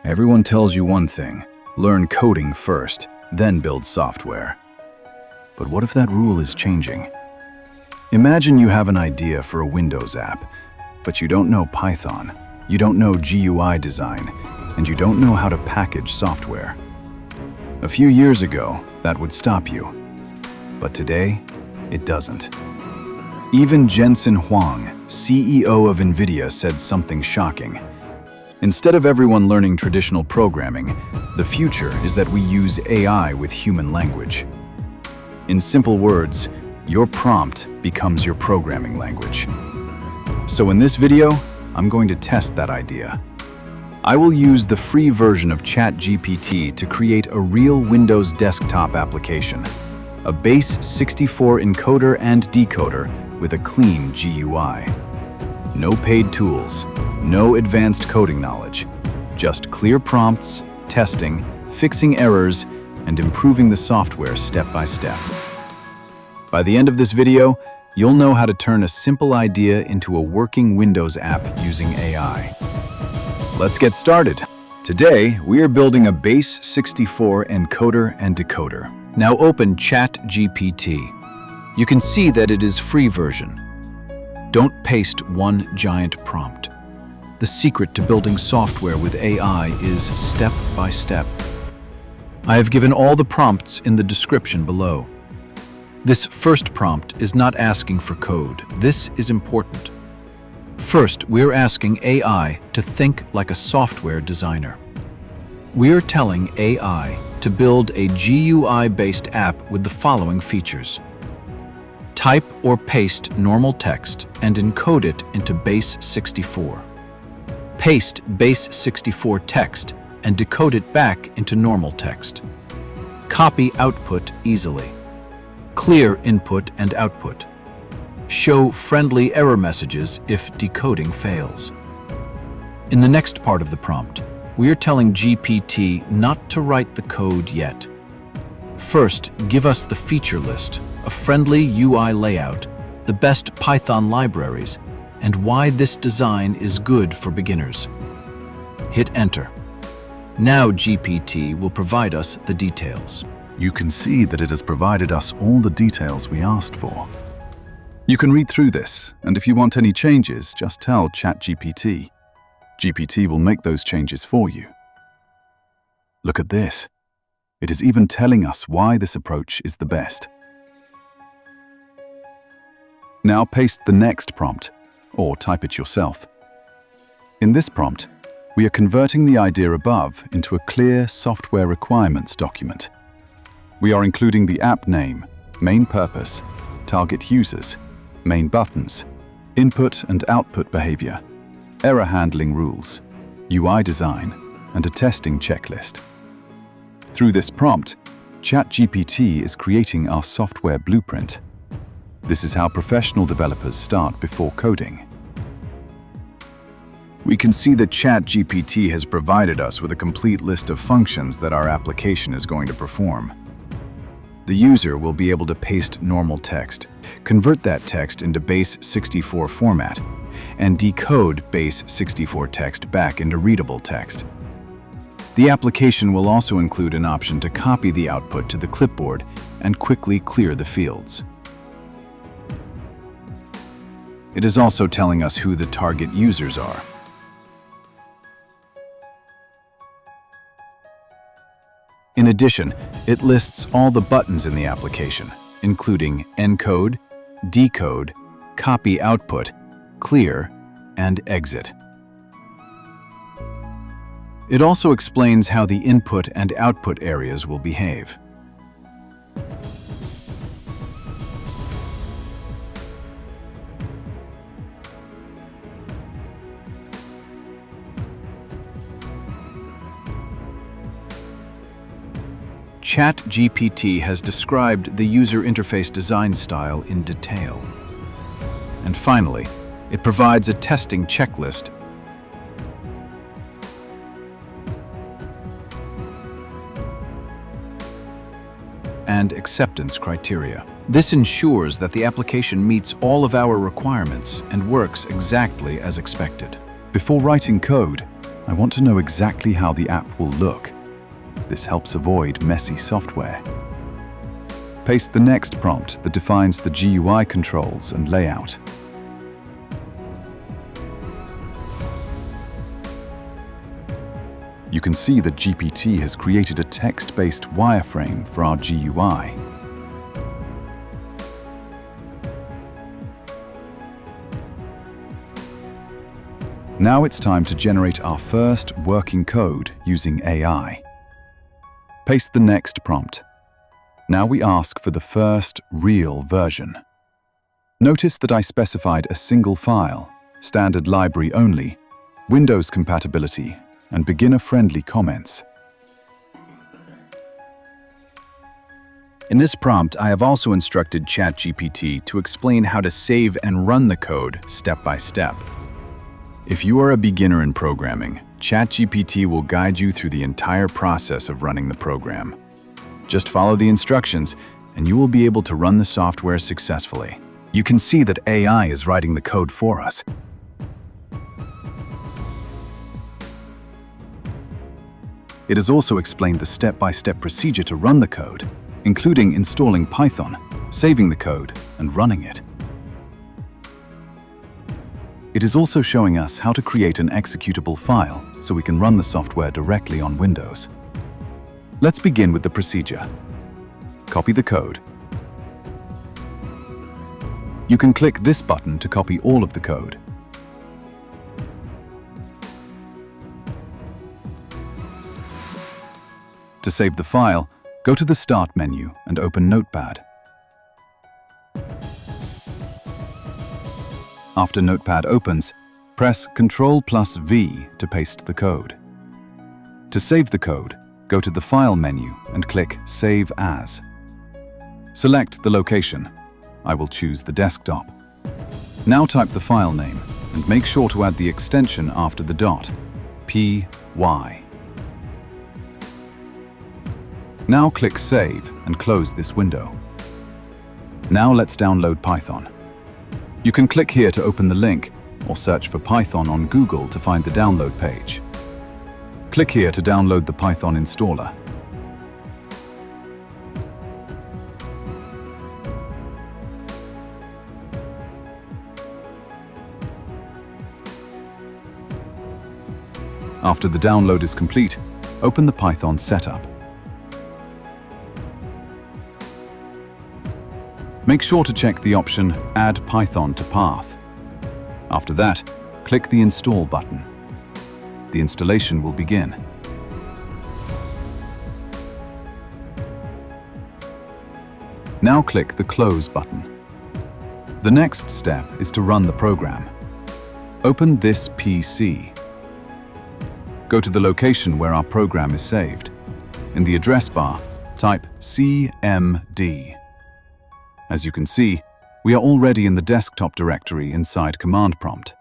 Everyone tells you one thing: learn coding first, then build software. But what if that rule is changing? Imagine you have an idea for a Windows app, but you don't know Python, you don't know GUI design, and you don't know how to package software. A few years ago, that would stop you. But today, it doesn't. Even Jensen Huang, CEO of NVIDIA, said something shocking. Instead of everyone learning traditional programming, the future is that we use AI with human language. In simple words, your prompt becomes your programming language. So in this video, I'm going to test that idea. I will use the free version of ChatGPT to create a real Windows desktop application, a base 64 encoder and decoder with a clean GUI. No paid tools, no advanced coding knowledge, just clear prompts, testing, fixing errors, and improving the software step by step. By the end of this video, you'll know how to turn a simple idea into a working Windows app using AI. Let's get started. Today, we are building a base 64 encoder and decoder. Now open ChatGPT. You can see that it is free version. Don't paste one giant prompt. The secret to building software with AI is step by step. I have given all the prompts in the description below. This first prompt is not asking for code. This is important. First, we're asking AI to think like a software designer. We're telling AI to build a GUI-based app with the following features. Type or paste normal text and encode it into base 64. Paste base 64 text and decode it back into normal text. Copy output easily. Clear input and output. Show friendly error messages if decoding fails. In the next part of the prompt, we are telling GPT not to write the code yet. First, give us the feature list, a friendly UI layout, the best Python libraries, and why this design is good for beginners. Hit enter. Now GPT will provide us the details. You can see that it has provided us all the details we asked for. You can read through this, and if you want any changes, just tell ChatGPT. GPT will make those changes for you. Look at this. It is even telling us why this approach is the best. Now paste the next prompt, or type it yourself. In this prompt, we are converting the idea above into a clear software requirements document. We are including the app name, main purpose, target users, main buttons, input and output behavior, error handling rules, UI design, and a testing checklist. Through this prompt, ChatGPT is creating our software blueprint. This is how professional developers start before coding. We can see that ChatGPT has provided us with a complete list of functions that our application is going to perform. The user will be able to paste normal text, convert that text into base 64 format, and decode base 64 text back into readable text. The application will also include an option to copy the output to the clipboard and quickly clear the fields. It is also telling us who the target users are. In addition, it lists all the buttons in the application, including encode, decode, copy output, clear, and exit. It also explains how the input and output areas will behave. ChatGPT has described the user interface design style in detail. And finally, it provides a testing checklist and acceptance criteria. This ensures that the application meets all of our requirements and works exactly as expected. Before writing code, I want to know exactly how the app will look. This helps avoid messy software. Paste the next prompt that defines the GUI controls and layout. You can see that GPT has created a text-based wireframe for our GUI. Now it's time to generate our first working code using AI. Paste the next prompt. Now we ask for the first real version. Notice that I specified a single file, standard library only, Windows compatibility, and beginner-friendly comments. In this prompt, I have also instructed ChatGPT to explain how to save and run the code step by step. If you are a beginner in programming, ChatGPT will guide you through the entire process of running the program. Just follow the instructions, and you will be able to run the software successfully. You can see that AI is writing the code for us. It has also explained the step-by-step procedure to run the code, including installing Python, saving the code, and running it. It is also showing us how to create an executable file so we can run the software directly on Windows. Let's begin with the procedure. Copy the code. You can click this button to copy all of the code. To save the file, go to the Start menu and open Notepad. After Notepad opens, press Ctrl+V to paste the code. To save the code, go to the File menu and click Save As. Select the location. I will choose the desktop. Now type the file name and make sure to add the extension after the dot, py. Now click Save and close this window. Now let's download Python. You can click here to open the link, or search for Python on Google to find the download page. Click here to download the Python installer. After the download is complete, open the Python setup. Make sure to check the option Add Python to Path. After that, click the Install button. The installation will begin. Now click the Close button. The next step is to run the program. Open this PC. Go to the location where our program is saved. In the address bar, type cmd. As you can see, we are already in the desktop directory inside command prompt.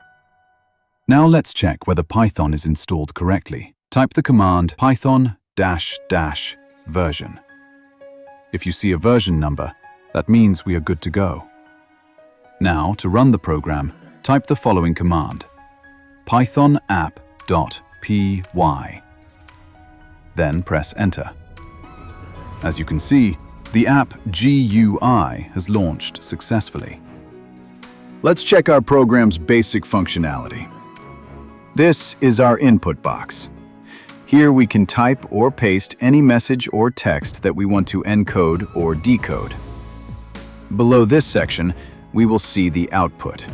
Now let's check whether Python is installed correctly. Type the command python --version. If you see a version number, that means we are good to go. Now, to run the program, type the following command: python app.py. Then press Enter. As you can see, the app GUI has launched successfully. Let's check our program's basic functionality. This is our input box. Here we can type or paste any message or text that we want to encode or decode. Below this section, we will see the output.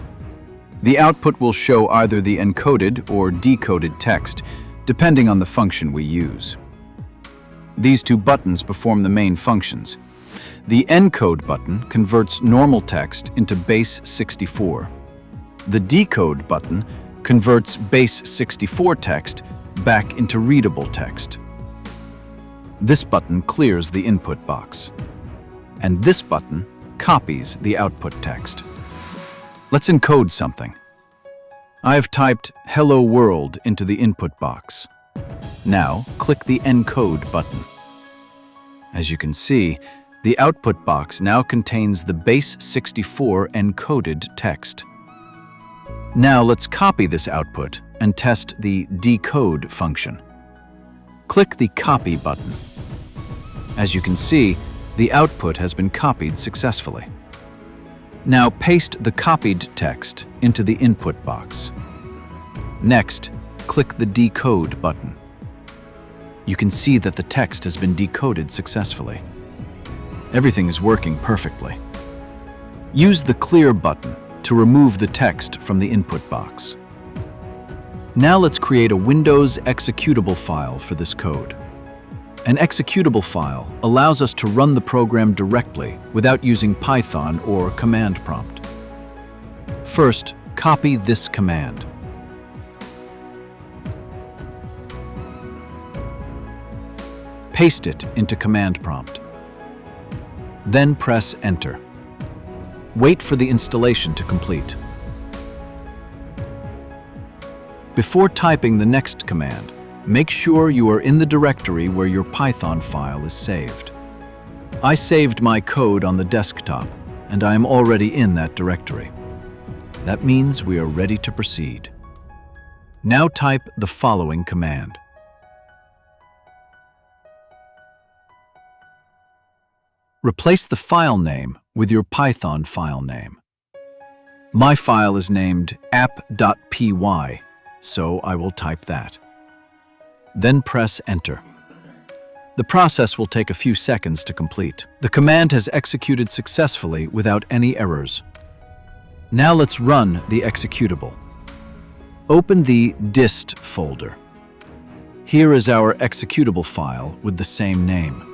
The output will show either the encoded or decoded text, depending on the function we use. These two buttons perform the main functions. The encode button converts normal text into base 64. The decode button converts base 64 text back into readable text. This button clears the input box. And this button copies the output text. Let's encode something. I've typed "Hello World" into the input box. Now, click the Encode button. As you can see, the output box now contains the base 64 encoded text. Now let's copy this output and test the decode function. Click the Copy button. As you can see, the output has been copied successfully. Now paste the copied text into the input box. Next, click the Decode button. You can see that the text has been decoded successfully. Everything is working perfectly. Use the Clear button to remove the text from the input box. Now let's create a Windows executable file for this code. An executable file allows us to run the program directly without using Python or command prompt. First, copy this command. Paste it into command prompt. Then press Enter. Wait for the installation to complete. Before typing the next command, make sure you are in the directory where your Python file is saved. I saved my code on the desktop, and I am already in that directory. That means we are ready to proceed. Now type the following command. Replace the file name with your Python file name. My file is named app.py, so I will type that. Then press Enter. The process will take a few seconds to complete. The command has executed successfully without any errors. Now let's run the executable. Open the dist folder. Here is our executable file with the same name.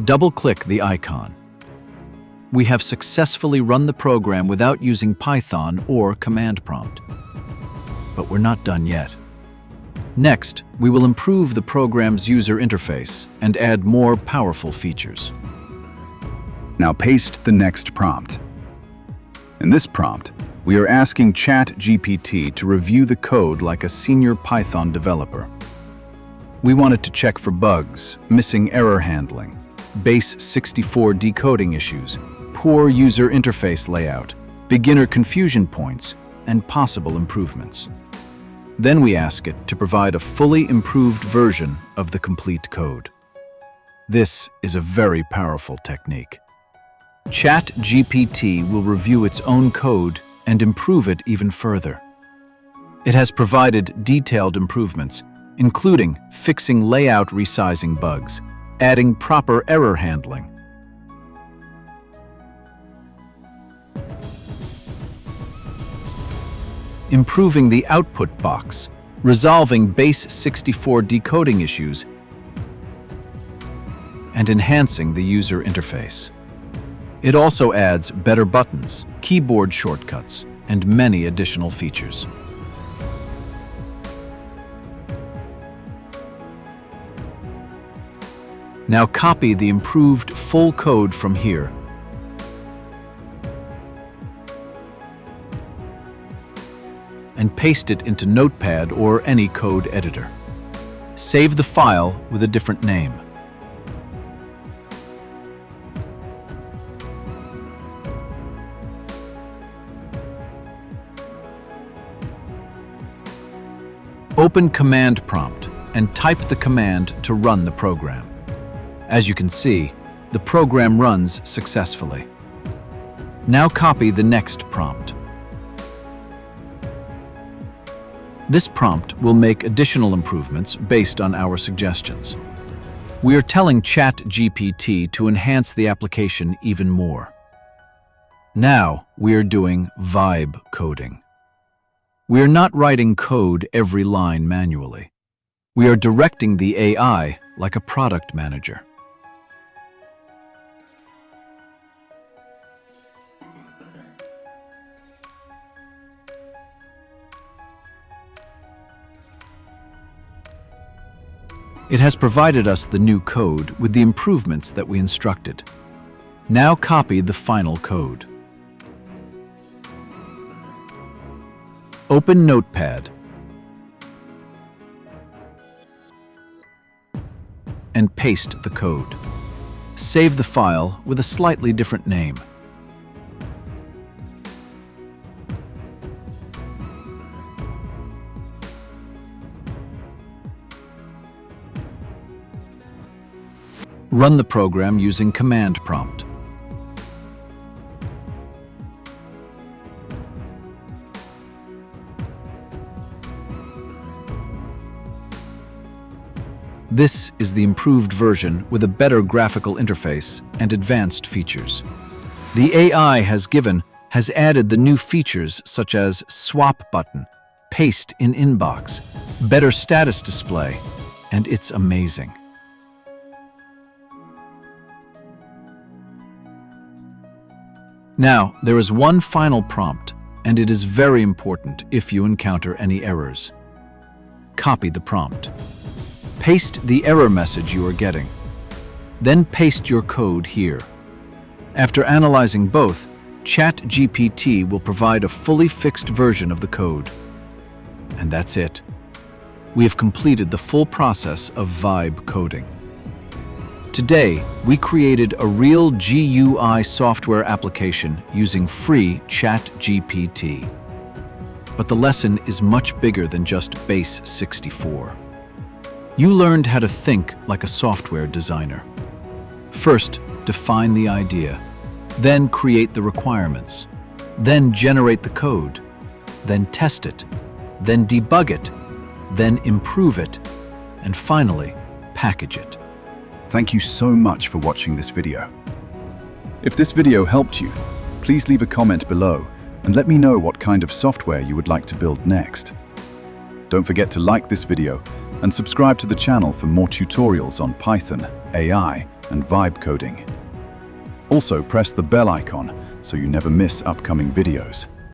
Double-click the icon. We have successfully run the program without using Python or command prompt. But we're not done yet. Next, we will improve the program's user interface and add more powerful features. Now paste the next prompt. In this prompt, we are asking ChatGPT to review the code like a senior Python developer. We want it to check for bugs, missing error handling, base 64 decoding issues, poor user interface layout, beginner confusion points, and possible improvements. Then we ask it to provide a fully improved version of the complete code. This is a very powerful technique. ChatGPT will review its own code and improve it even further. It has provided detailed improvements, including fixing layout resizing bugs, adding proper error handling, improving the output box, resolving base 64 decoding issues, and enhancing the user interface. It also adds better buttons, keyboard shortcuts, and many additional features. Now copy the improved full code from here and paste it into Notepad or any code editor. Save the file with a different name. Open Command Prompt and type the command to run the program. As you can see, the program runs successfully. Now copy the next prompt. This prompt will make additional improvements based on our suggestions. We are telling ChatGPT to enhance the application even more. Now we are doing vibe coding. We are not writing code every line manually. We are directing the AI like a product manager. It has provided us the new code with the improvements that we instructed. Now copy the final code. Open Notepad and paste the code. Save the file with a slightly different name. Run the program using command prompt. This is the improved version with a better graphical interface and advanced features. The AI has added the new features such as swap button, paste in inbox, better status display, and it's amazing. Now, there is one final prompt, and it is very important if you encounter any errors. Copy the prompt. Paste the error message you are getting. Then paste your code here. After analyzing both, ChatGPT will provide a fully fixed version of the code. And that's it. We have completed the full process of vibe coding. Today, we created a real GUI software application using free ChatGPT. But the lesson is much bigger than just base 64. You learned how to think like a software designer. First, define the idea, then create the requirements, then generate the code, then test it, then debug it, then improve it, and finally, package it. Thank you so much for watching this video. If this video helped you, please leave a comment below and let me know what kind of software you would like to build next. Don't forget to like this video and subscribe to the channel for more tutorials on Python, AI, and vibe coding. Also, press the bell icon so you never miss upcoming videos.